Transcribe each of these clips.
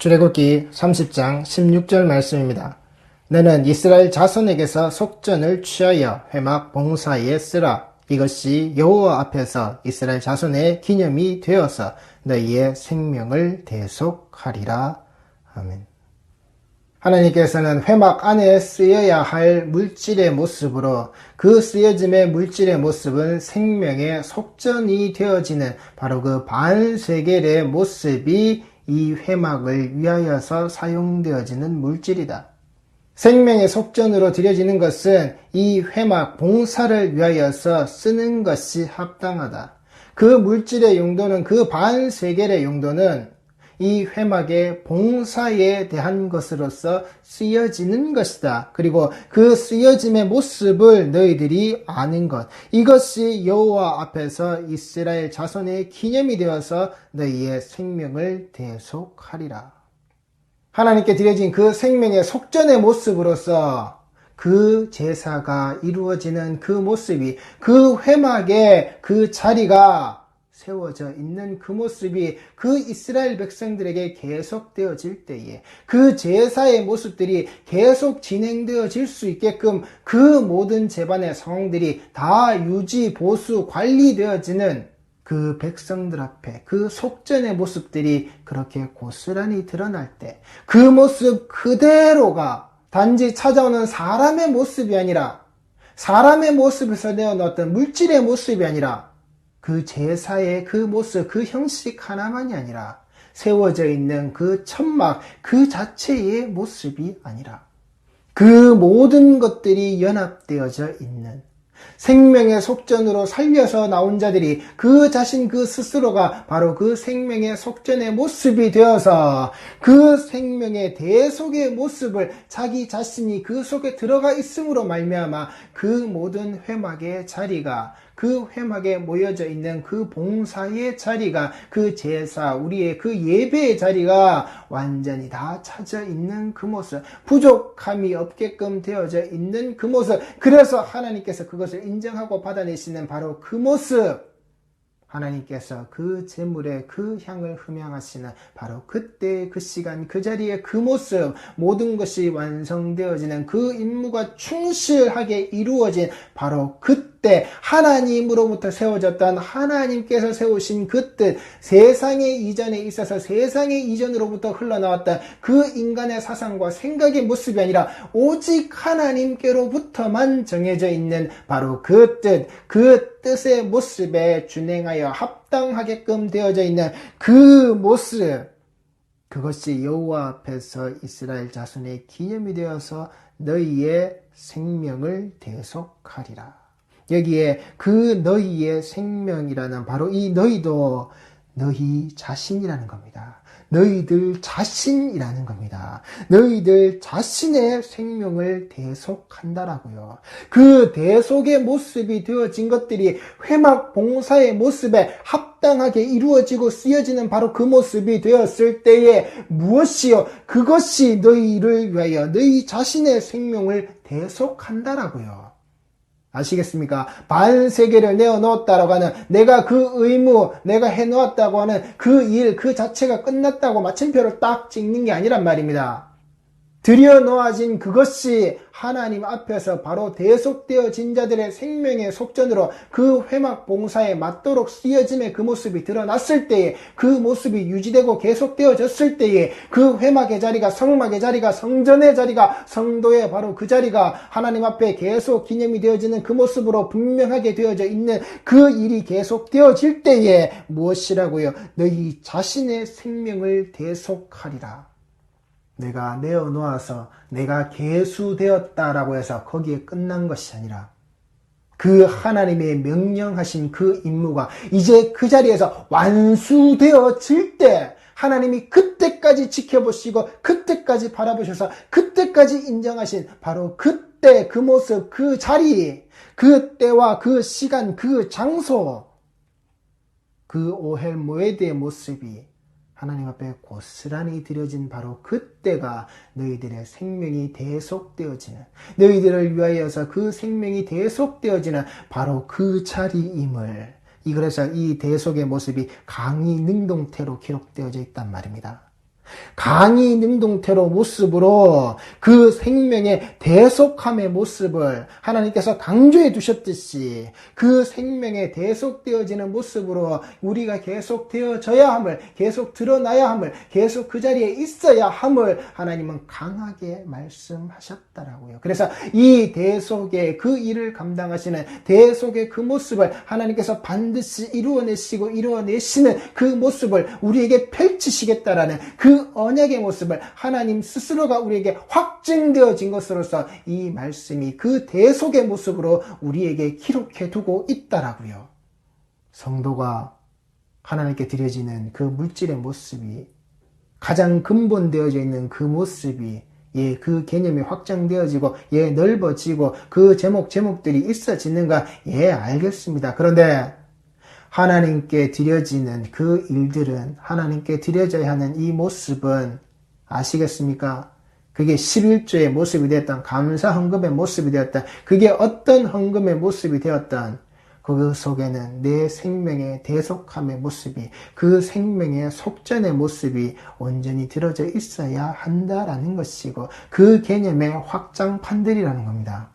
출애굽기 30장 16절 말씀입니다. 너는 이스라엘 자손에게서 속전을 취하여 회막 봉사에 쓰라. 이것이 여호와 앞에서 이스라엘 자손의 기념이 되어서 너희의 생명을 대속하리라. 아멘. 하나님께서는 회막 안에 쓰여야 할 물질의 모습으로 그 쓰여짐의 물질의 모습은 생명의 속전이 되어지는 바로 그 반세겔의 모습이 이 회막을 위하여서 사용되어지는 물질이다. 생명의 속전으로 드려지는 것은 이 회막 봉사를 위하여서 쓰는 것이 합당하다. 그 물질의 용도는, 그 반세겔의 용도는 이 회막의 봉사에 대한 것으로서 쓰여지는 것이다. 그리고 그 쓰여짐의 모습을 너희들이 아는 것, 이것이 여호와 앞에서 이스라엘 자손의 기념이 되어서 너희의 생명을 대속하리라. 하나님께 드려진 그 생명의 속전의 모습으로서 그 제사가 이루어지는 그 모습이, 그 회막의 그 자리가 세워져 있는 그 모습이 그 이스라엘 백성들에게 계속되어질 때에 그 제사의 모습들이 계속 진행되어질 수 있게끔 그 모든 제반의 상황들이 다 유지, 보수, 관리되어지는 그 백성들 앞에 그 속전의 모습들이 그렇게 고스란히 드러날 때 그 모습 그대로가 단지 찾아오는 사람의 모습이 아니라, 사람의 모습에서 내어놓았던 물질의 모습이 아니라, 그 제사의 그 모습, 그 형식 하나만이 아니라 세워져 있는 그 천막 그 자체의 모습이 아니라 그 모든 것들이 연합되어져 있는 생명의 속전으로 살려서 나온 자들이 그 자신 그 스스로가 바로 그 생명의 속전의 모습이 되어서 그 생명의 대속의 모습을 자기 자신이 그 속에 들어가 있음으로 말미암아 그 모든 회막의 자리가, 그 회막에 모여져 있는 그 봉사의 자리가, 그 제사, 우리의 그 예배의 자리가 완전히 다 차져 있는 그 모습, 부족함이 없게끔 되어져 있는 그 모습, 그래서 하나님께서 그것을 인정하고 받아내시는 바로 그 모습, 하나님께서 그 제물의 그 향을 흠양하시는 바로 그때 그 시간 그 자리의 그 모습, 모든 것이 완성되어지는 그 임무가 충실하게 이루어진 바로 그때 하나님으로부터 세워졌던, 하나님께서 세우신 그 뜻, 세상의 이전에 있어서 세상의 이전으로부터 흘러나왔던 그 인간의 사상과 생각의 모습이 아니라 오직 하나님께로부터만 정해져 있는 바로 그 뜻, 그 뜻의 모습에 준행하여 합당하게끔 되어져 있는 그 모습, 그것이 여호와 앞에서 이스라엘 자손의 기념이 되어서 너희의 생명을 대속하리라. 여기에 그 너희의 생명이라는 바로 이 너희도 너희 자신이라는 겁니다. 너희들 자신이라는 겁니다. 너희들 자신의 생명을 대속한다라고요. 그 대속의 모습이 되어진 것들이 회막 봉사의 모습에 합당하게 이루어지고 쓰여지는 바로 그 모습이 되었을 때에 무엇이요? 그것이 너희를 위하여 너희 자신의 생명을 대속한다라고요. 아시겠습니까? 반세계를 내어놓았다라고 하는, 내가 그 의무, 내가 해놓았다고 하는 그 일, 그 자체가 끝났다고 마침표를 딱 찍는 게 아니란 말입니다. 들여놓아진 그것이 하나님 앞에서 바로 대속되어진 자들의 생명의 속전으로 그 회막 봉사에 맞도록 쓰여짐의 그 모습이 드러났을 때에, 그 모습이 유지되고 계속되어졌을 때에 그 회막의 자리가, 성막의 자리가, 성전의 자리가, 성도의 바로 그 자리가 하나님 앞에 계속 기념이 되어지는 그 모습으로 분명하게 되어져 있는 그 일이 계속되어질 때에 무엇이라고요? 너희 자신의 생명을 대속하리라. 내가 내어놓아서 내가 계수되었다라고 해서 거기에 끝난 것이 아니라 그 하나님의 명령하신 그 임무가 이제 그 자리에서 완수되어질 때 하나님이 그때까지 지켜보시고 그때까지 바라보셔서 그때까지 인정하신 바로 그때 그 모습, 그 자리, 그 때와 그 시간, 그 장소, 그 오헬 모에드의 모습이 하나님 앞에 고스란히 드려진 바로 그때가 너희들의 생명이 대속되어지는, 너희들을 위하여서 그 생명이 대속되어지는 바로 그 자리임을, 그래서 이 대속의 모습이 강의 능동태로 기록되어져 있단 말입니다. 강이 능동태로 모습으로 그 생명의 대속함의 모습을 하나님께서 강조해 두셨듯이 그 생명의 대속되어지는 모습으로 우리가 계속 되어져야 함을, 계속 드러나야 함을, 계속 그 자리에 있어야 함을 하나님은 강하게 말씀하셨다라고요. 그래서 이 대속의 그 일을 감당하시는 대속의 그 모습을 하나님께서 반드시 이루어내시는 그 모습을 우리에게 펼치시겠다라는 그 언약의 모습을 하나님 스스로가 우리에게 확증되어진 것으로서 이 말씀이 그 대속의 모습으로 우리에게 기록해 두고 있다라고요. 성도가 하나님께 드려지는 그 물질의 모습이 가장 근본되어져 있는 그 모습이 그 개념이 확장되어지고 넓어지고 그 제목들이 있어지는가? 알겠습니다. 그런데 하나님께 드려지는 그 일들은, 하나님께 드려져야 하는 이 모습은 아시겠습니까? 그게 11조의 모습이 되었던, 감사 헌금의 모습이 되었던, 그게 어떤 헌금의 모습이 되었던, 그 속에는 내 생명의 대속함의 모습이, 그 생명의 속전의 모습이 온전히 들어져 있어야 한다라는 것이고, 그 개념의 확장판들이라는 겁니다.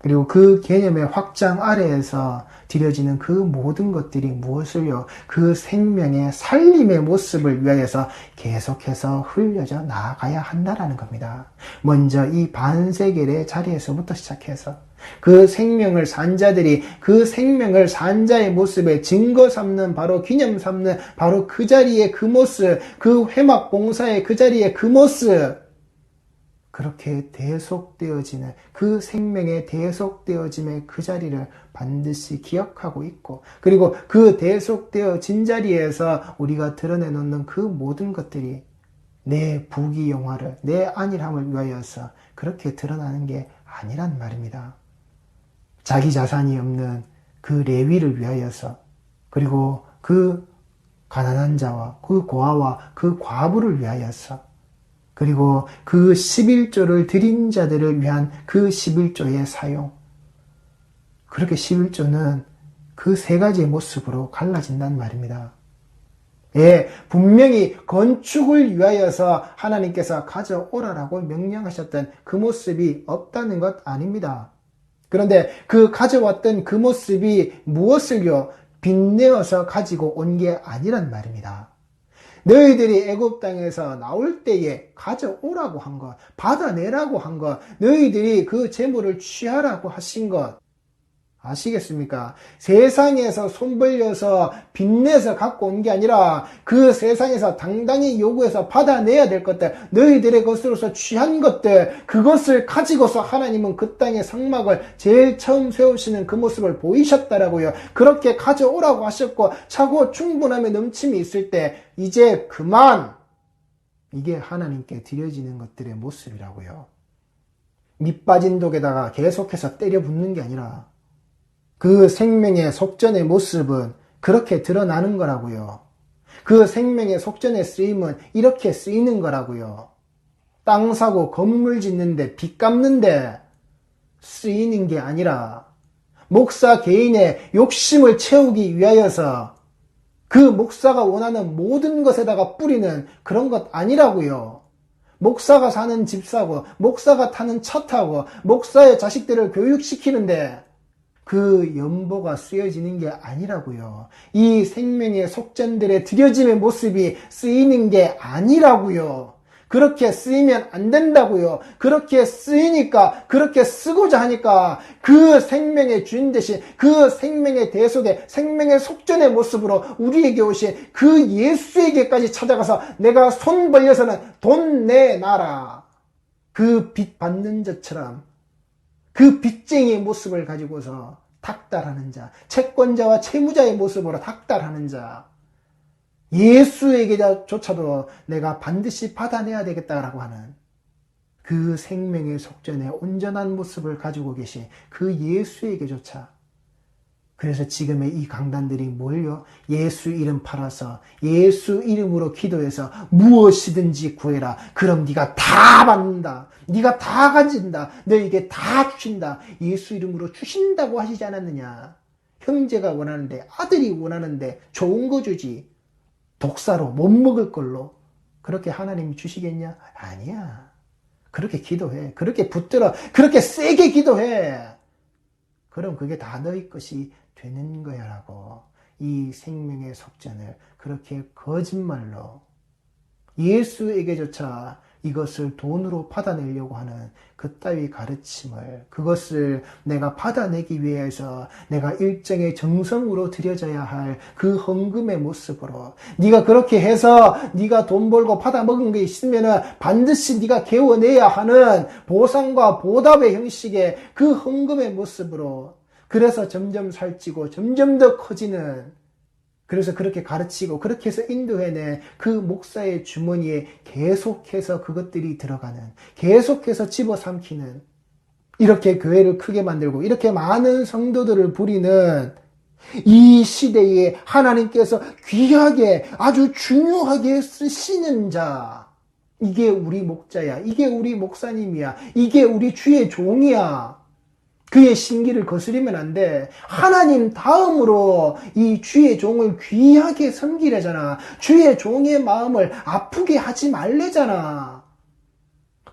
그리고 그 개념의 확장 아래에서 드려지는 그 모든 것들이 무엇을요? 그 생명의 살림의 모습을 위하여서 계속해서 흘려져 나아가야 한다라는 겁니다. 먼저 이 반세겔의 자리에서부터 시작해서 그 생명을 산 자들이 그 생명을 산 자의 모습에 증거 삼는, 바로 기념 삼는 바로 그 자리의 그 모습, 그 회막 봉사의 그 자리의 그 모습, 그렇게 대속되어지는 그 생명의 대속되어짐의 그 자리를 반드시 기억하고 있고, 그리고 그 대속되어진 자리에서 우리가 드러내놓는 그 모든 것들이 내 부귀영화를, 내 안일함을 위하여서 그렇게 드러나는 게 아니란 말입니다. 자기 자산이 없는 그 레위를 위하여서, 그리고 그 가난한 자와 그 고아와 그 과부를 위하여서, 그리고 그 11조를 드린 자들을 위한 그 11조의 사용, 그렇게 11조는 그 세 가지의 모습으로 갈라진단 말입니다. 분명히 건축을 위하여서 하나님께서 가져오라라고 명령하셨던 그 모습이 없다는 것 아닙니다. 그런데 그 가져왔던 그 모습이 무엇을요? 빚내어서 가지고 온 게 아니란 말입니다. 너희들이 애굽 땅에서 나올 때에 가져오라고 한 것, 받아내라고 한 것, 너희들이 그 재물을 취하라고 하신 것, 아시겠습니까? 세상에서 손 벌려서 빚내서 갖고 온 게 아니라 그 세상에서 당당히 요구해서 받아내야 될 것들, 너희들의 것으로서 취한 것들, 그것을 가지고서 하나님은 그 땅의 성막을 제일 처음 세우시는 그 모습을 보이셨다라고요. 그렇게 가져오라고 하셨고, 차고 충분함의 넘침이 있을 때 이제 그만, 이게 하나님께 드려지는 것들의 모습이라고요. 밑 빠진 독에다가 계속해서 때려 붓는 게 아니라 그 생명의 속전의 모습은 그렇게 드러나는 거라고요. 그 생명의 속전의 쓰임은 이렇게 쓰이는 거라고요. 땅 사고 건물 짓는데 빚 갚는데 쓰이는 게 아니라 목사 개인의 욕심을 채우기 위하여서 그 목사가 원하는 모든 것에다가 뿌리는 그런 것 아니라고요. 목사가 사는 집 사고, 목사가 타는 차 타고, 목사의 자식들을 교육시키는데 그 연보가 쓰여지는 게 아니라고요. 이 생명의 속전들의 드려짐의 모습이 쓰이는 게 아니라고요. 그렇게 쓰이면 안 된다고요. 그렇게 쓰이니까, 그렇게 쓰고자 하니까 그 생명의 주인 되신 그 생명의 대속의 생명의 속전의 모습으로 우리에게 오신 그 예수에게까지 찾아가서 내가 손 벌려서는 돈 내놔라, 그 빚 받는 자처럼 그 빚쟁이의 모습을 가지고서 닥달하는 자, 채권자와 채무자의 모습으로 닥달하는 자, 예수에게조차도 내가 반드시 받아내야 되겠다라고 하는 그 생명의 속전의 온전한 모습을 가지고 계신 그 예수에게조차, 그래서 지금의 이 강단들이 뭘요? 예수 이름 팔아서 예수 이름으로 기도해서 무엇이든지 구해라. 그럼 네가 다 받는다. 네가 다 가진다. 너에게 다 주신다. 예수 이름으로 주신다고 하시지 않았느냐? 형제가 원하는데, 아들이 원하는데 좋은 거 주지. 독사로 못 먹을 걸로 그렇게 하나님이 주시겠냐? 아니야. 그렇게 기도해. 그렇게 붙들어. 그렇게 세게 기도해. 그럼 그게 다 너희 것이 되는 거야라고. 이 생명의 속전을 그렇게 거짓말로 예수에게조차 이것을 돈으로 받아내려고 하는 그따위 가르침을, 그것을 내가 받아내기 위해서 내가 일정의 정성으로 들여져야 할 그 헌금의 모습으로, 네가 그렇게 해서 네가 돈 벌고 받아먹은 게 있으면 반드시 네가 개워내야 하는 보상과 보답의 형식의 그 헌금의 모습으로, 그래서 점점 살찌고 점점 더 커지는, 그래서 그렇게 가르치고 그렇게 해서 인도해내 그 목사의 주머니에 계속해서 그것들이 들어가는, 계속해서 집어삼키는, 이렇게 교회를 크게 만들고 이렇게 많은 성도들을 부리는 이 시대에 하나님께서 귀하게 아주 중요하게 쓰시는 자, 이게 우리 목자야, 이게 우리 목사님이야, 이게 우리 주의 종이야. 그의 신기를 거스리면 안 돼. 하나님 다음으로 이 주의 종을 귀하게 섬기래잖아. 주의 종의 마음을 아프게 하지 말래잖아.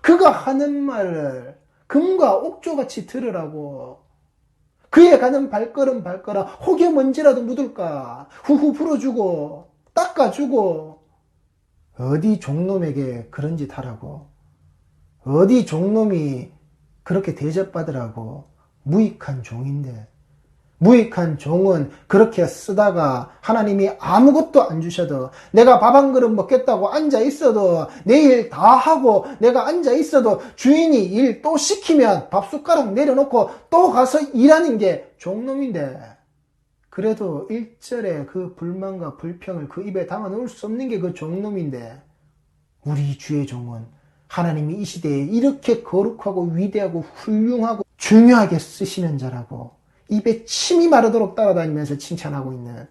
그가 하는 말을 금과 옥조같이 들으라고. 그의 가는 발걸음 혹에 먼지라도 묻을까 후후 풀어주고 닦아주고. 어디 종놈에게 그런 짓 하라고. 어디 종놈이 그렇게 대접받으라고. 무익한 종인데, 무익한 종은 그렇게 쓰다가 하나님이 아무것도 안 주셔도, 내가 밥 한 그릇 먹겠다고 앉아 있어도, 내일 다 하고 내가 앉아 있어도 주인이 일 또 시키면 밥 숟가락 내려놓고 또 가서 일하는 게 종놈인데, 그래도 일절에 그 불만과 불평을 그 입에 담아 넣을 수 없는 게 그 종놈인데, 우리 주의 종은 하나님이 이 시대에 이렇게 거룩하고 위대하고 훌륭하고 중요하게 쓰시는 자라고 입에 침이 마르도록 따라다니면서 칭찬하고 있는,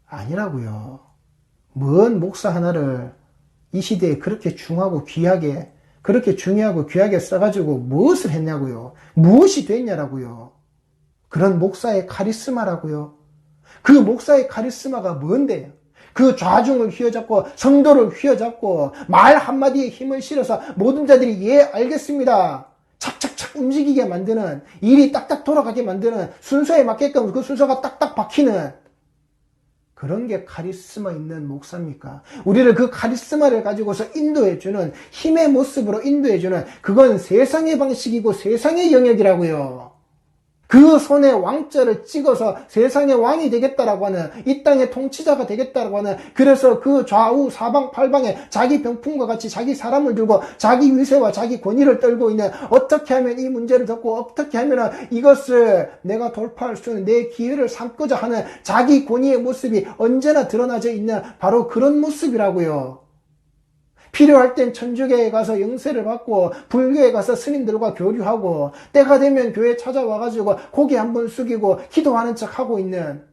아니라고요. 뭔 목사 하나를 이 시대에 그렇게 중하고 귀하게, 그렇게 중요하고 귀하게 써가지고 무엇을 했냐고요. 무엇이 됐냐라고요. 그런 목사의 카리스마라고요. 그 목사의 카리스마가 뭔데요? 그 좌중을 휘어잡고 성도를 휘어잡고 말 한마디에 힘을 실어서 모든 자들이 예 알겠습니다 착착착 움직이게 만드는, 일이 딱딱 돌아가게 만드는, 순서에 맞게끔 그 순서가 딱딱 박히는 그런 게 카리스마 있는 목사입니까? 우리를 그 카리스마를 가지고서 인도해주는, 힘의 모습으로 인도해주는, 그건 세상의 방식이고 세상의 영역이라고요. 그 손에 왕자를 찍어서 세상의 왕이 되겠다라고 하는, 이 땅의 통치자가 되겠다라고 하는, 그래서 그 좌우 사방 팔방에 자기 병풍과 같이 자기 사람을 들고 자기 위세와 자기 권위를 떨고 있는, 어떻게 하면 이 문제를 덮고 어떻게 하면 이것을 내가 돌파할 수 있는 내 기회를 삼고자 하는 자기 권위의 모습이 언제나 드러나져 있는 바로 그런 모습이라고요. 필요할 땐 천주교에 가서 영세를 받고 불교에 가서 스님들과 교류하고, 때가 되면 교회 찾아와가지고 고개 한번 숙이고 기도하는 척하고 있는,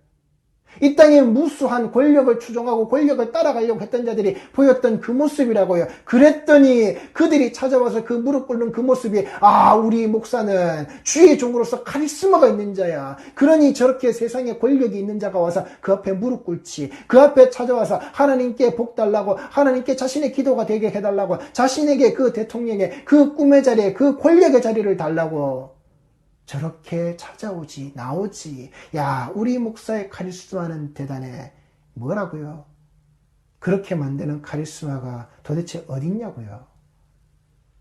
이 땅에 무수한 권력을 추종하고 권력을 따라가려고 했던 자들이 보였던 그 모습이라고요. 그랬더니 그들이 찾아와서 그 무릎 꿇는 그 모습이, 아, 우리 목사는 주의 종으로서 카리스마가 있는 자야. 그러니 저렇게 세상에 권력이 있는 자가 와서 그 앞에 무릎 꿇지. 그 앞에 찾아와서 하나님께 복 달라고, 하나님께 자신의 기도가 되게 해달라고, 자신에게 그 대통령의 그 꿈의 자리에 그 권력의 자리를 달라고 저렇게 찾아오지, 나오지. 야, 우리 목사의 카리스마는 대단해. 뭐라고요? 그렇게 만드는 카리스마가 도대체 어딨냐고요?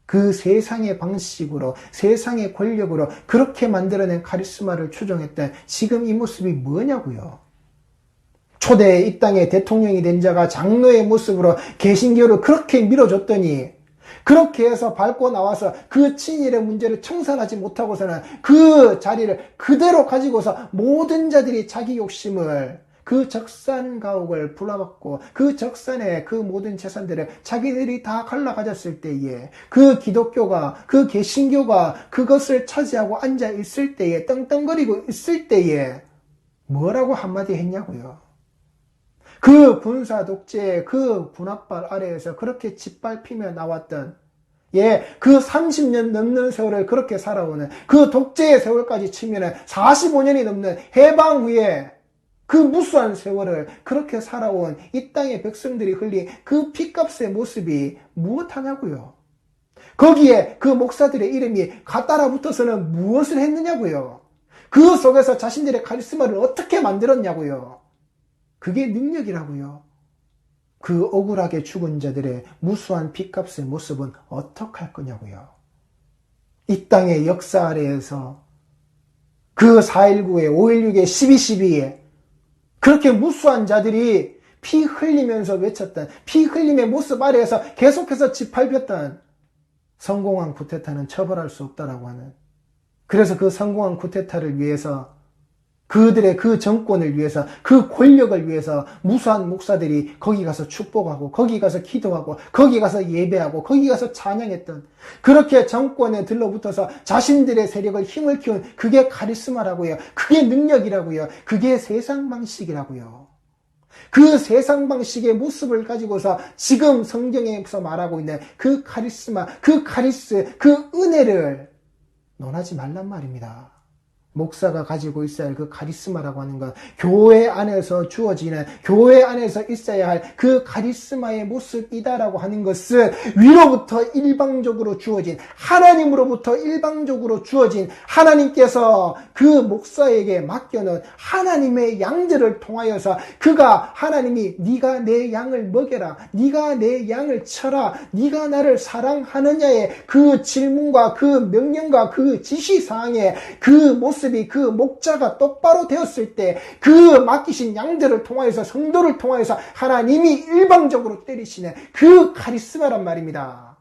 그 세상의 방식으로, 세상의 권력으로 그렇게 만들어낸 카리스마를 추종했던 지금 이 모습이 뭐냐고요? 초대 이 땅의 대통령이 된 자가 장로의 모습으로 개신교를 그렇게 밀어줬더니, 그렇게 해서 밟고 나와서 그 친일의 문제를 청산하지 못하고서는 그 자리를 그대로 가지고서 모든 자들이 자기 욕심을, 그 적산 가옥을 불러받고 그 적산의 그 모든 재산들을 자기들이 다 갈라 가졌을 때에, 그 기독교가, 그 개신교가 그것을 차지하고 앉아 있을 때에, 떵떵거리고 있을 때에 뭐라고 한마디 했냐고요. 그 군사 독재의 그 군합발 아래에서 그렇게 짓밟히며 나왔던, 그 30년 넘는 세월을 그렇게 살아오는 그 독재의 세월까지 치면은 45년이 넘는 해방 후에 그 무수한 세월을 그렇게 살아온 이 땅의 백성들이 흘린 그 피값의 모습이 무엇하냐고요. 거기에 그 목사들의 이름이 따라 붙어서는 무엇을 했느냐고요. 그 속에서 자신들의 카리스마를 어떻게 만들었냐고요. 그게 능력이라고요. 그 억울하게 죽은 자들의 무수한 피값의 모습은 어떡할 거냐고요. 이 땅의 역사 아래에서 그 4.19에 5.16에 12.12에 그렇게 무수한 자들이 피 흘리면서 외쳤던, 피 흘림의 모습 아래에서 계속해서 짓밟혔던 성공한 쿠데타는 처벌할 수 없다라고 하는, 그래서 그 성공한 쿠데타를 위해서, 그들의 그 정권을 위해서, 그 권력을 위해서 무수한 목사들이 거기 가서 축복하고, 거기 가서 기도하고, 거기 가서 예배하고, 거기 가서 찬양했던, 그렇게 정권에 들러붙어서 자신들의 세력을 힘을 키운, 그게 카리스마라고요. 그게 능력이라고요. 그게 세상 방식이라고요. 그 세상 방식의 모습을 가지고서 지금 성경에서 말하고 있는 그 카리스마, 그 카리스, 그 은혜를 논하지 말란 말입니다. 목사가 가지고 있어야 할 그 카리스마라고 하는 건 교회 안에서 주어지는, 교회 안에서 있어야 할 그 카리스마의 모습이다라고 하는 것은 위로부터 일방적으로 주어진, 하나님으로부터 일방적으로 주어진, 하나님께서 그 목사에게 맡겨놓은 하나님의 양들을 통하여서 그가, 하나님이 네가 내 양을 먹여라, 네가 내 양을 쳐라, 네가 나를 사랑하느냐의 그 질문과 그 명령과 그 지시사항에 그 모습, 그 목자가 똑바로 되었을 때 그 맡기신 양들을 통하여서, 성도를 통하여서 하나님이 일방적으로 때리시는 그 카리스마란 말입니다.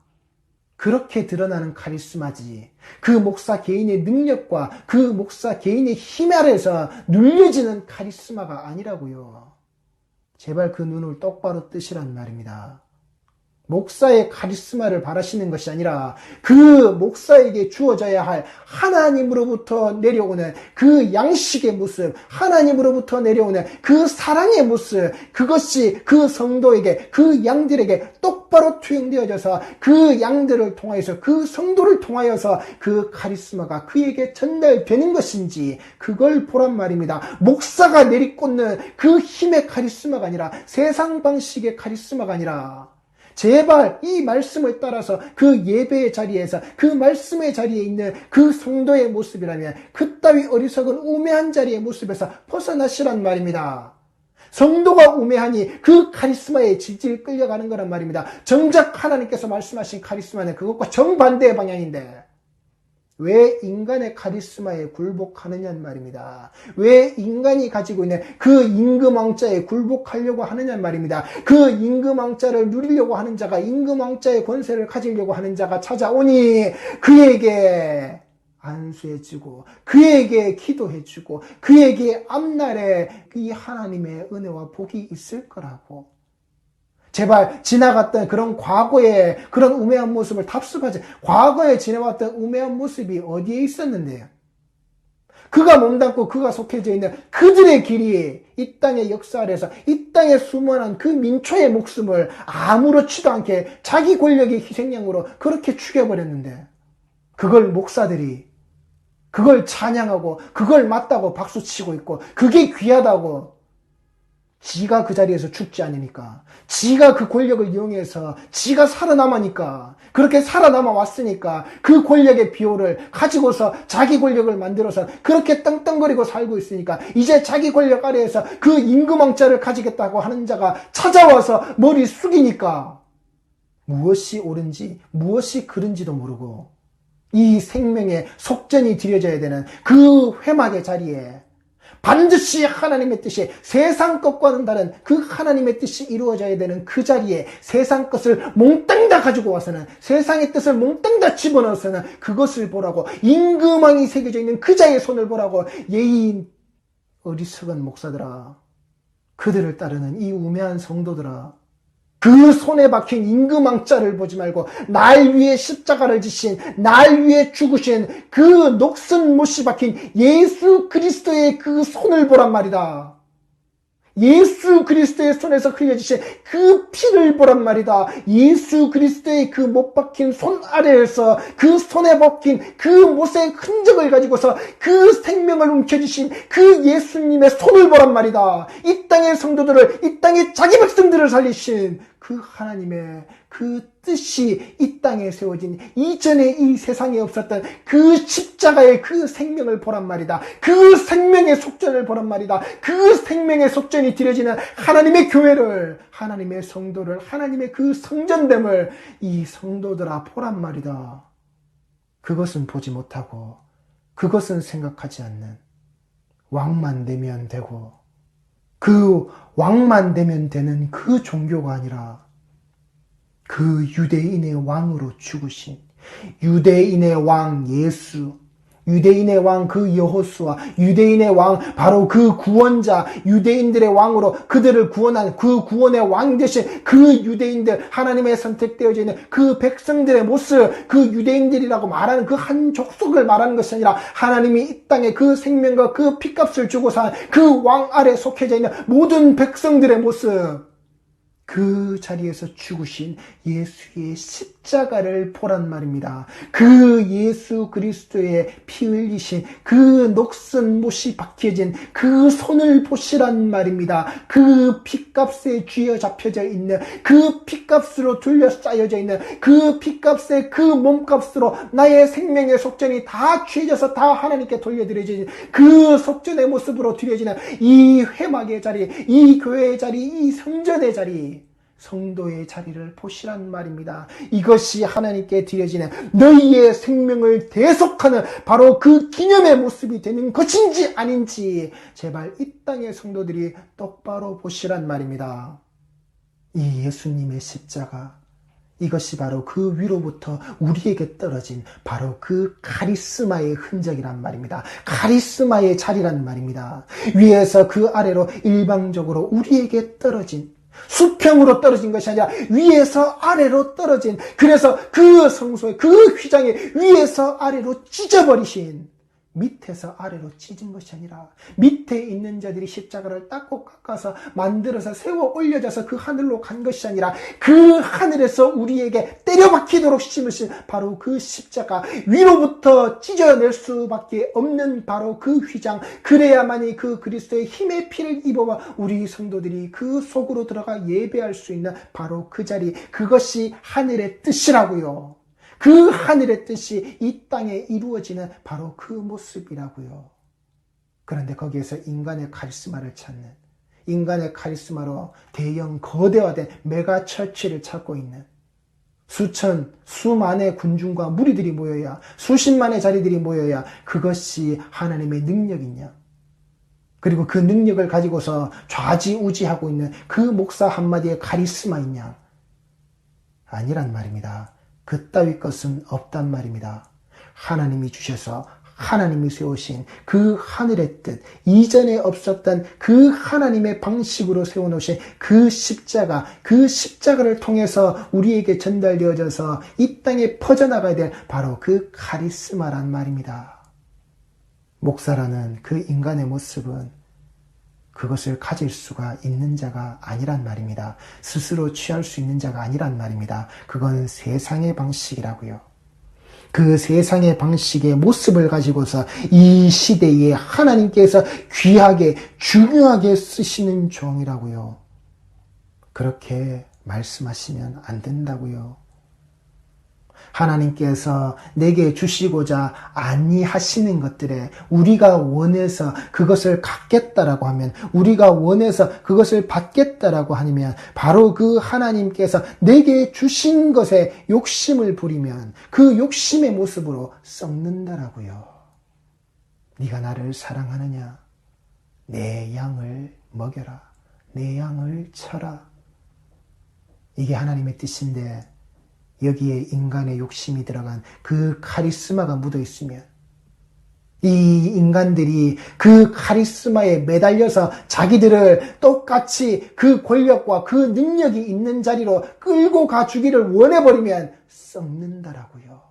그렇게 드러나는 카리스마지, 그 목사 개인의 능력과 그 목사 개인의 힘 아래서 눌려지는 카리스마가 아니라고요. 제발 그 눈을 똑바로 뜨시란 말입니다. 목사의 카리스마를 바라시는 것이 아니라 그 목사에게 주어져야 할 하나님으로부터 내려오는 그 양식의 모습, 하나님으로부터 내려오는 그 사랑의 모습, 그것이 그 성도에게, 그 양들에게 똑바로 투영되어져서 그 양들을 통하여서, 그 성도를 통하여서 그 카리스마가 그에게 전달되는 것인지, 그걸 보란 말입니다. 목사가 내리꽂는 그 힘의 카리스마가 아니라, 세상 방식의 카리스마가 아니라, 제발 이 말씀을 따라서 그 예배의 자리에서, 그 말씀의 자리에 있는 그 성도의 모습이라면 그따위 어리석은 우매한 자리의 모습에서 벗어나시란 말입니다. 성도가 우매하니 그 카리스마에 질질 끌려가는 거란 말입니다. 정작 하나님께서 말씀하신 카리스마는 그것과 정반대의 방향인데 왜 인간의 카리스마에 굴복하느냐는 말입니다. 왜 인간이 가지고 있는 그 임금왕자에 굴복하려고 하느냐는 말입니다. 그 임금왕자를 누리려고 하는 자가, 임금왕자의 권세를 가지려고 하는 자가 찾아오니 그에게 안수해주고, 그에게 기도해주고, 그에게 앞날에 이 하나님의 은혜와 복이 있을 거라고. 제발 지나갔던 그런 과거의 그런 우매한 모습을 답습하지. 과거에 지내왔던 우매한 모습이 어디에 있었는데요? 그가 몸담고 그가 속해져 있는 그들의 길이 이 땅의 역사 아래서 이 땅에 수많은 그 민초의 목숨을 아무렇지도 않게 자기 권력의 희생양으로 그렇게 죽여버렸는데, 그걸 목사들이 그걸 찬양하고 그걸 맞다고 박수치고 있고 그게 귀하다고 지가 그 자리에서 죽지 않으니까, 지가 그 권력을 이용해서 지가 살아남으니까, 그렇게 살아남아 왔으니까 그 권력의 비호를 가지고서 자기 권력을 만들어서 그렇게 떵떵거리고 살고 있으니까 이제 자기 권력 아래에서 그 임금왕자를 가지겠다고 하는 자가 찾아와서 머리 숙이니까 무엇이 옳은지 무엇이 그른지도 모르고 이 생명의 속전이 드려져야 되는 그 회막의 자리에 반드시 하나님의 뜻이, 세상 것과는 다른 그 하나님의 뜻이 이루어져야 되는 그 자리에 세상 것을 몽땅 다 가지고 와서는, 세상의 뜻을 몽땅 다 집어넣어서는 그것을 보라고, 임금왕이 새겨져 있는 그 자의 손을 보라고. 예의 어리석은 목사들아, 그들을 따르는 이 우매한 성도들아, 그 손에 박힌 임금왕자를 보지 말고 날 위해 십자가를 지신, 날 위해 죽으신 그 녹슨 못이 박힌 예수 그리스도의 그 손을 보란 말이다. 예수 그리스도의 손에서 흘려주신 그 피를 보란 말이다. 예수 그리스도의 그 못 박힌 손 아래에서 그 손에 박힌 그 못의 흔적을 가지고서 그 생명을 움켜주신 그 예수님의 손을 보란 말이다. 이 땅의 성도들을, 이 땅의 자기 백성들을 살리신 그 하나님의 그 뜻이 이 땅에 세워진 이전에 이 세상에 없었던 그 십자가의 그 생명을 보란 말이다. 그 생명의 속전을 보란 말이다. 그 생명의 속전이 드려지는 하나님의 교회를, 하나님의 성도를, 하나님의 그 성전됨을 이 성도들아 보란 말이다. 그것은 보지 못하고 그것은 생각하지 않는 왕만 되면 되고 그 왕만 되면 되는 그 종교가 아니라 그 유대인의 왕으로 죽으신 유대인의 왕 예수, 유대인의 왕 그 여호수아, 유대인의 왕 바로 그 구원자, 유대인들의 왕으로 그들을 구원한 그 구원의 왕 되신 그 유대인들, 하나님의 선택되어져 있는 그 백성들의 모습, 그 유대인들이라고 말하는 그 한 족속을 말하는 것이 아니라 하나님이 이 땅에 그 생명과 그 피값을 주고 산 그 왕 아래 속해져 있는 모든 백성들의 모습, 그 자리에서 죽으신 예수의 십자가를 보란 말입니다. 그 예수 그리스도의 피 흘리신 그 녹슨 못이 박혀진 그 손을 보시란 말입니다. 그 피값에 쥐어 잡혀져 있는 그 피값으로 둘러싸여져 있는 그 피값의 그 몸값으로 나의 생명의 속전이 다 취해져서 다 하나님께 돌려드려지는 그 속전의 모습으로 드려지는 이 회막의 자리, 이 교회의 자리, 이 성전의 자리, 성도의 자리를 보시란 말입니다. 이것이 하나님께 드려지는 너희의 생명을 대속하는 바로 그 기념의 모습이 되는 것인지 아닌지 제발 이 땅의 성도들이 똑바로 보시란 말입니다. 이 예수님의 십자가, 이것이 바로 그 위로부터 우리에게 떨어진 바로 그 카리스마의 흔적이란 말입니다. 카리스마의 자리란 말입니다. 위에서 그 아래로 일방적으로 우리에게 떨어진, 수평으로 떨어진 것이 아니라 위에서 아래로 떨어진, 그래서 그 성소의 그 휘장이 위에서 아래로 찢어버리신, 밑에서 아래로 찢은 것이 아니라 밑에 있는 자들이 십자가를 닦고 깎아서 만들어서 세워 올려져서 그 하늘로 간 것이 아니라 그 하늘에서 우리에게 때려박히도록 심으신 바로 그 십자가, 위로부터 찢어낼 수밖에 없는 바로 그 휘장, 그래야만이 그 그리스도의 힘의 피를 입어와 우리 성도들이 그 속으로 들어가 예배할 수 있는 바로 그 자리, 그것이 하늘의 뜻이라고요. 그 하늘의 뜻이 이 땅에 이루어지는 바로 그 모습이라고요. 그런데 거기에서 인간의 카리스마를 찾는, 인간의 카리스마로 대형 거대화된 메가 처치를 찾고 있는, 수만의 군중과 무리들이 모여야, 수십만의 자리들이 모여야 그것이 하나님의 능력이냐, 그리고 그 능력을 가지고서 좌지우지하고 있는 그 목사 한마디의 카리스마 있냐, 아니란 말입니다. 그따위 것은 없단 말입니다. 하나님이 주셔서 하나님이 세우신 그 하늘의 뜻, 이전에 없었던 그 하나님의 방식으로 세워놓으신 그 십자가, 그 십자가를 통해서 우리에게 전달되어져서 이 땅에 퍼져나가야 될 바로 그 카리스마란 말입니다. 목사라는 그 인간의 모습은 그것을 가질 수가 있는 자가 아니란 말입니다. 스스로 취할 수 있는 자가 아니란 말입니다. 그건 세상의 방식이라고요. 그 세상의 방식의 모습을 가지고서 이 시대에 하나님께서 귀하게 중요하게 쓰시는 종이라고요. 그렇게 말씀하시면 안 된다고요. 하나님께서 내게 주시고자 아니하시는 것들에 우리가 원해서 그것을 갖겠다라고 하면, 우리가 원해서 그것을 받겠다라고 하면 바로 그 하나님께서 내게 주신 것에 욕심을 부리면 그 욕심의 모습으로 썩는다라고요. 네가 나를 사랑하느냐? 내 양을 먹여라. 내 양을 쳐라. 이게 하나님의 뜻인데 여기에 인간의 욕심이 들어간 그 카리스마가 묻어 있으면 이 인간들이 그 카리스마에 매달려서 자기들을 똑같이 그 권력과 그 능력이 있는 자리로 끌고 가주기를 원해버리면 썩는다라고요.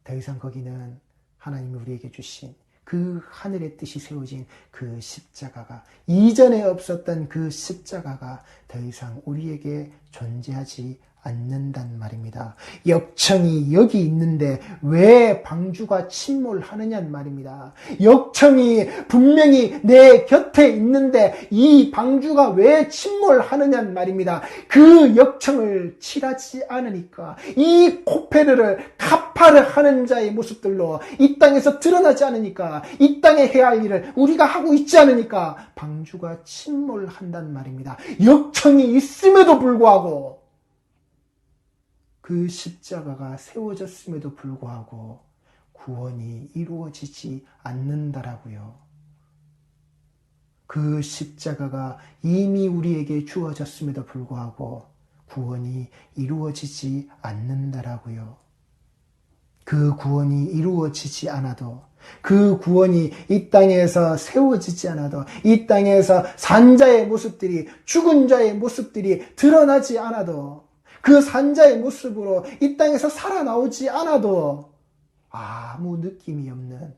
더 이상 거기는 하나님이 우리에게 주신 그 하늘의 뜻이 세워진 그 십자가가, 이전에 없었던 그 십자가가 더 이상 우리에게 존재하지 않는단 말입니다. 역청이 여기 있는데 왜 방주가 침몰하느냐는 말입니다. 역청이 분명히 내 곁에 있는데 이 방주가 왜 침몰하느냐는 말입니다. 그 역청을 칠하지 않으니까, 이 코페르를 카파르 하는 자의 모습들로 이 땅에서 드러나지 않으니까, 이 땅에 해야 할 일을 우리가 하고 있지 않으니까 방주가 침몰한단 말입니다. 역청이 있음에도 불구하고, 그 십자가가 세워졌음에도 불구하고 구원이 이루어지지 않는다라고요. 그 십자가가 이미 우리에게 주어졌음에도 불구하고 구원이 이루어지지 않는다라고요. 그 구원이 이루어지지 않아도, 그 구원이 이 땅에서 세워지지 않아도, 이 땅에서 산 자의 모습들이, 죽은 자의 모습들이 드러나지 않아도, 그 산자의 모습으로 이 땅에서 살아나오지 않아도 아무 느낌이 없는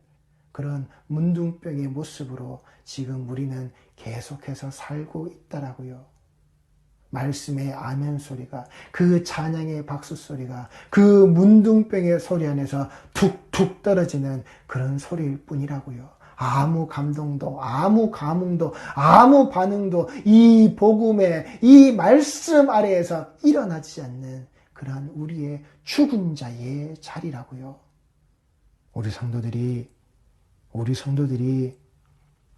그런 문둥병의 모습으로 지금 우리는 계속해서 살고 있다라고요. 말씀의 아멘 소리가, 그 찬양의 박수 소리가 그 문둥병의 소리 안에서 툭툭 떨어지는 그런 소리일 뿐이라고요. 아무 감동도, 아무 감흥도, 아무 반응도 이 복음의 이 말씀 아래에서 일어나지 않는 그러한 우리의 죽은 자의 자리라고요. 우리 성도들이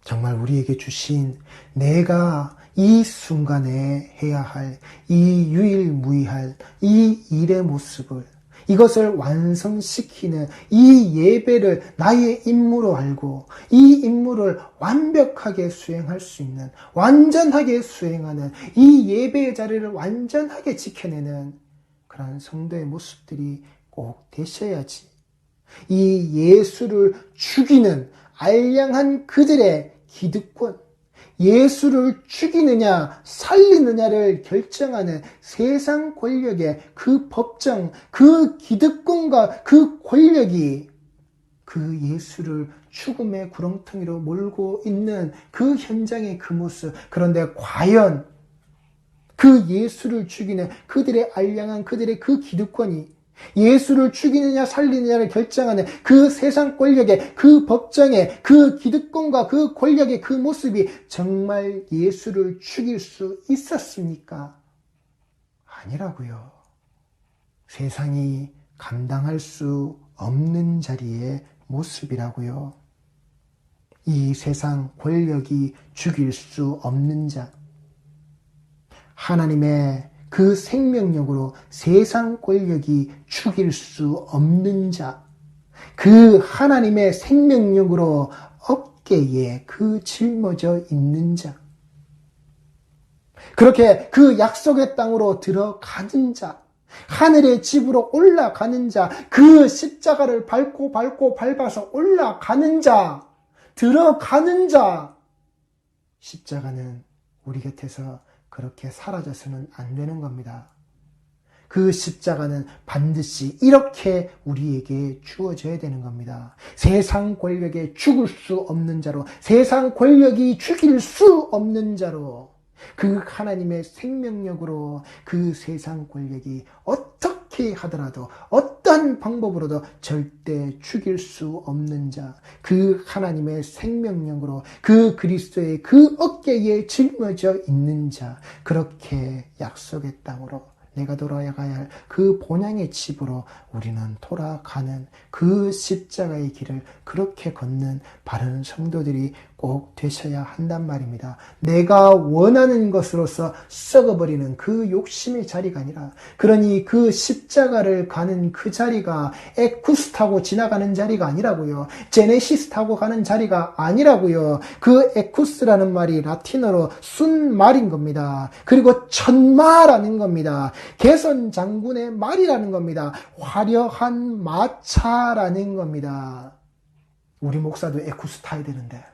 정말 우리에게 주신, 내가 이 순간에 해야 할 이 유일무이할 이 일의 모습을, 이것을 완성시키는 이 예배를 나의 임무로 알고 이 임무를 완벽하게 수행할 수 있는, 완전하게 수행하는, 이 예배의 자리를 완전하게 지켜내는 그런 성도의 모습들이 꼭 되셔야지, 이 예수를 죽이는 알량한 그들의 기득권, 예수를 죽이느냐 살리느냐를 결정하는 세상 권력의 그 법정, 그 기득권과 그 권력이 그 예수를 죽음의 구렁텅이로 몰고 있는 그 현장의 그 모습. 그런데 과연 그 예수를 죽이는 그들의 알량한 그들의 그 기득권이 예수를 죽이느냐 살리느냐를 결정하는 그 세상 권력의 그 법정의 그 기득권과 그 권력의 그 모습이 정말 예수를 죽일 수 있었습니까? 아니라고요. 세상이 감당할 수 없는 자리의 모습이라고요. 이 세상 권력이 죽일 수 없는 자, 하나님의 그 생명력으로 세상 권력이 죽일 수 없는 자, 그 하나님의 생명력으로 어깨에 그 짊어져 있는 자, 그렇게 그 약속의 땅으로 들어가는 자, 하늘의 집으로 올라가는 자, 그 십자가를 밟고 밟아서 올라가는 자, 들어가는 자, 십자가는 우리 곁에서 그렇게 사라져서는 안 되는 겁니다. 그 십자가는 반드시 이렇게 우리에게 주어져야 되는 겁니다. 세상 권력에 죽을 수 없는 자로, 세상 권력이 죽일 수 없는 자로, 그 하나님의 생명력으로 그 세상 권력이 어떻게 하더라도 어떤 방법으로도 절대 죽일 수 없는 자, 그 하나님의 생명력으로 그 그리스도의 그 어깨에 짊어져 있는 자, 그렇게 약속의 땅으로, 내가 돌아가야 할 그 본향의 집으로 우리는 돌아가는 그 십자가의 길을 그렇게 걷는 바른 성도들이 꼭 되셔야 한단 말입니다. 내가 원하는 것으로서 썩어버리는 그 욕심의 자리가 아니라, 그러니 그 십자가를 가는 그 자리가 에쿠스 타고 지나가는 자리가 아니라고요. 제네시스 타고 가는 자리가 아니라고요. 그 에쿠스라는 말이 라틴어로 순말인 겁니다. 그리고 천마라는 겁니다. 개선 장군의 말이라는 겁니다. 화려한 마차라는 겁니다. 우리 목사도 에쿠스 타야 되는데,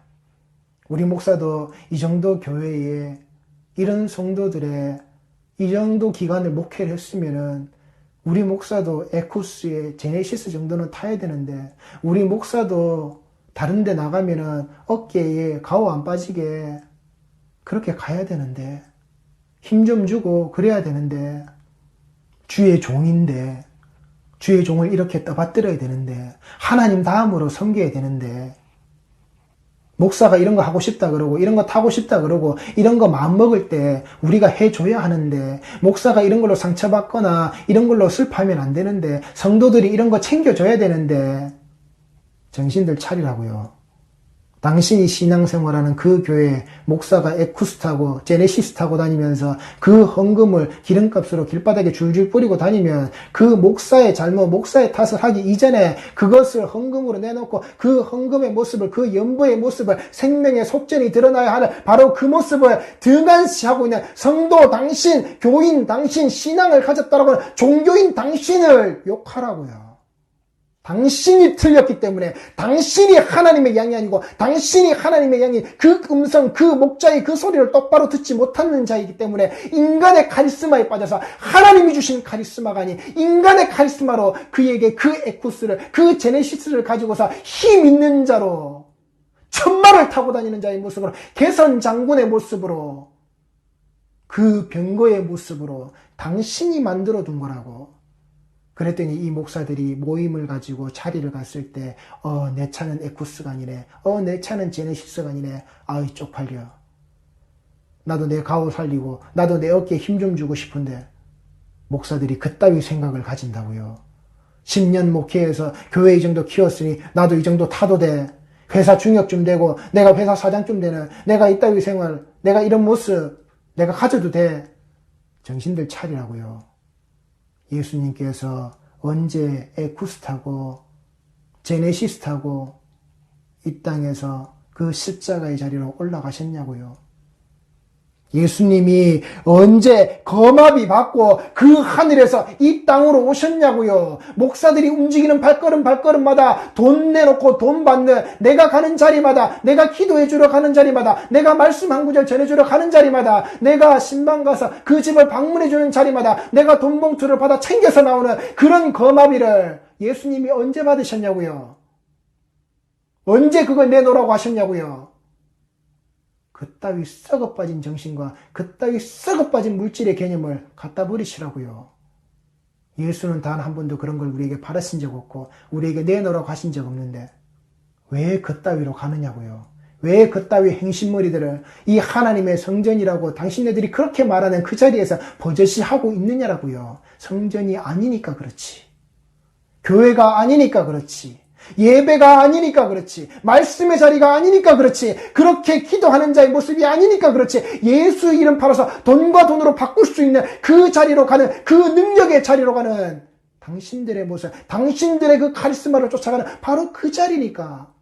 우리 목사도 이 정도 교회에 이런 성도들의 이 정도 기간을 목회를 했으면은 우리 목사도 에쿠스의 제네시스 정도는 타야 되는데, 우리 목사도 다른 데 나가면은 어깨에 가오 안 빠지게 그렇게 가야 되는데, 힘 좀 주고 그래야 되는데, 주의 종인데, 주의 종을 이렇게 떠받들어야 되는데, 하나님 다음으로 섬겨야 되는데, 목사가 이런 거 하고 싶다 그러고, 이런 거 타고 싶다 그러고, 이런 거 마음먹을 때 우리가 해줘야 하는데, 목사가 이런 걸로 상처받거나, 이런 걸로 슬퍼하면 안 되는데, 성도들이 이런 거 챙겨줘야 되는데, 정신들 차리라고요. 당신이 신앙생활하는 그 교회 목사가 에쿠스 타고 제네시스 타고 다니면서 그 헌금을 기름값으로 길바닥에 줄줄 뿌리고 다니면 그 목사의 잘못, 목사의 탓을 하기 이전에 그것을 헌금으로 내놓고 그 헌금의 모습을, 그 연보의 모습을, 생명의 속전이 드러나야 하는 바로 그 모습을 등한시하고 있는 성도 당신, 교인 당신, 신앙을 가졌다라고 하는 종교인 당신을 욕하라고요. 당신이 틀렸기 때문에, 당신이 하나님의 양이 아니고 당신이 하나님의 양이 그 음성, 그 목자의 그 소리를 똑바로 듣지 못하는 자이기 때문에 인간의 카리스마에 빠져서 하나님이 주신 카리스마가 아닌 인간의 카리스마로 그에게 그 에쿠스를, 그 제네시스를 가지고서 힘 있는 자로, 천마를 타고 다니는 자의 모습으로, 개선 장군의 모습으로, 그 병거의 모습으로 당신이 만들어둔 거라고. 그랬더니 이 목사들이 모임을 가지고 자리를 갔을 때, 내 차는 에쿠스가 아니네. 내 차는 제네시스가 아니네. 아이, 쪽팔려. 나도 내 가오 살리고, 나도 내 어깨에 힘 좀 주고 싶은데, 목사들이 그따위 생각을 가진다고요. 10년 목회해서 교회 이 정도 키웠으니, 나도 이 정도 타도 돼. 회사 중역 좀 되고, 내가 회사 사장 좀 되는, 내가 이따위 생활, 내가 이런 모습, 내가 가져도 돼. 정신들 차리라고요. 예수님께서 언제 에쿠스 타고 제네시스 타고 이 땅에서 그 십자가의 자리로 올라가셨냐고요. 예수님이 언제 거마비 받고 그 하늘에서 이 땅으로 오셨냐고요. 목사들이 움직이는 발걸음마다 돈 내놓고 돈 받는, 내가 가는 자리마다, 내가 기도해 주러 가는 자리마다, 내가 말씀 한 구절 전해 주러 가는 자리마다, 내가 신방 가서 그 집을 방문해 주는 자리마다 내가 돈 봉투를 받아 챙겨서 나오는 그런 거마비를 예수님이 언제 받으셨냐고요. 언제 그걸 내놓으라고 하셨냐고요. 그따위 썩어빠진 정신과 그따위 썩어빠진 물질의 개념을 갖다 버리시라고요. 예수는 단 한 번도 그런 걸 우리에게 바라신 적 없고 우리에게 내놓으라고 하신 적 없는데 왜 그따위로 가느냐고요. 왜 그따위 행신머리들을 이 하나님의 성전이라고 당신네들이 그렇게 말하는 그 자리에서 버젓이하고 있느냐라고요. 성전이 아니니까 그렇지. 교회가 아니니까 그렇지. 예배가 아니니까 그렇지. 말씀의 자리가 아니니까 그렇지. 그렇게 기도하는 자의 모습이 아니니까 그렇지. 예수 이름 팔아서 돈과 돈으로 바꿀 수 있는 그 자리로 가는, 그 능력의 자리로 가는 당신들의 모습, 당신들의 그 카리스마를 쫓아가는 바로 그 자리니까.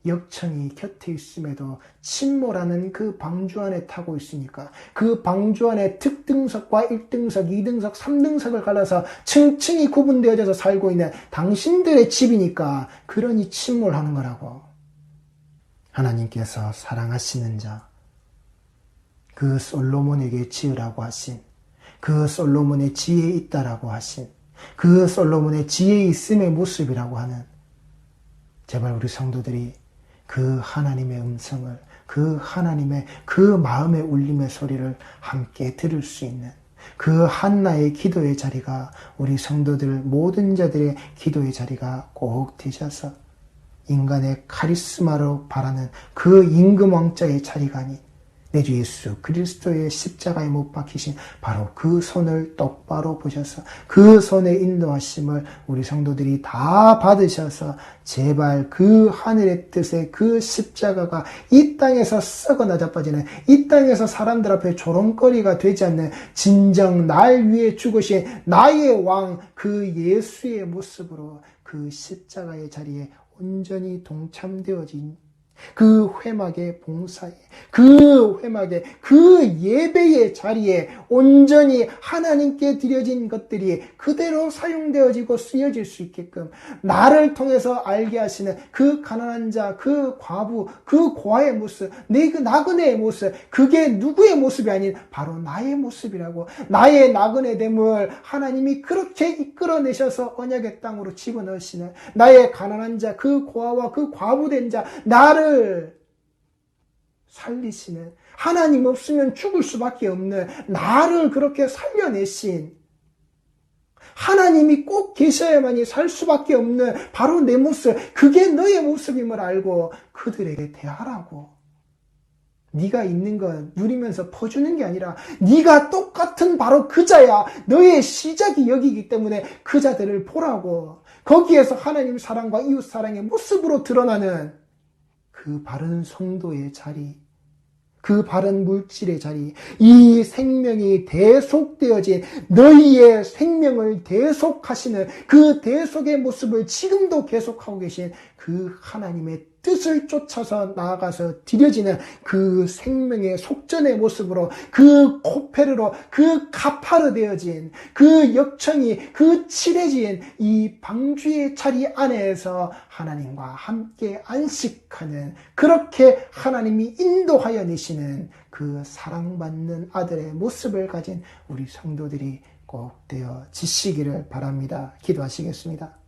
역청이 곁에 있음에도 침몰하는 그 방주 안에 타고 있으니까 그 방주 안에 특등석과 1등석, 2등석, 3등석을 갈라서 층층이 구분되어져서 살고 있는 당신들의 집이니까 그러니 침몰하는 거라고. 하나님께서 사랑하시는 자, 그 솔로몬에게 지으라고 하신, 그 솔로몬의 지혜에 있다라고 하신, 그 솔로몬의 지혜에 있음의 모습이라고 하는, 제발 우리 성도들이 그 하나님의 음성을, 그 하나님의 그 마음의 울림의 소리를 함께 들을 수 있는 그 한나의 기도의 자리가 우리 성도들 모든 자들의 기도의 자리가 꼭 되셔서 인간의 카리스마로 바라는 그 임금왕자의 자리가 아닌 내 주 예수 그리스도의 십자가에 못 박히신 바로 그 손을 똑바로 보셔서 그 손의 인도하심을 우리 성도들이 다 받으셔서 제발 그 하늘의 뜻의 그 십자가가 이 땅에서 썩어 나자빠지는, 이 땅에서 사람들 앞에 조롱거리가 되지 않는 진정 날 위해 죽으신 나의 왕 그 예수의 모습으로 그 십자가의 자리에 온전히 동참되어진 그 회막의 봉사에, 그 회막의 그 예배의 자리에 온전히 하나님께 드려진 것들이 그대로 사용되어지고 쓰여질 수 있게끔 나를 통해서 알게 하시는 그 가난한 자, 그 과부, 그 고아의 모습, 내 그 나그네의 모습, 그게 누구의 모습이 아닌 바로 나의 모습이라고. 나의 나그네됨을 하나님이 그렇게 이끌어내셔서 언약의 땅으로 집어넣으시는 나의 가난한 자, 그 고아와 그 과부된 자, 나를 살리시는, 하나님 없으면 죽을 수밖에 없는 나를 그렇게 살려내신, 하나님이 꼭 계셔야만이 살 수밖에 없는 바로 내 모습, 그게 너의 모습임을 알고 그들에게 대하라고. 네가 있는 건 누리면서 퍼주는 게 아니라 네가 똑같은 바로 그 자야. 너의 시작이 여기이기 때문에 그 자들을 보라고. 거기에서 하나님 사랑과 이웃 사랑의 모습으로 드러나는 그 바른 성도의 자리, 그 바른 물질의 자리, 이 생명이 대속되어진 너희의 생명을 대속하시는 그 대속의 모습을 지금도 계속하고 계신 그 하나님의 뜻을 쫓아서 나아가서 드려지는 그 생명의 속전의 모습으로, 그 코페르로, 그 가파르 되어진 그 역청이, 그 칠해진 이 방주의 자리 안에서 하나님과 함께 안식하는, 그렇게 하나님이 인도하여 내시는 그 사랑받는 아들의 모습을 가진 우리 성도들이 꼭 되어 지시기를 바랍니다. 기도하시겠습니다.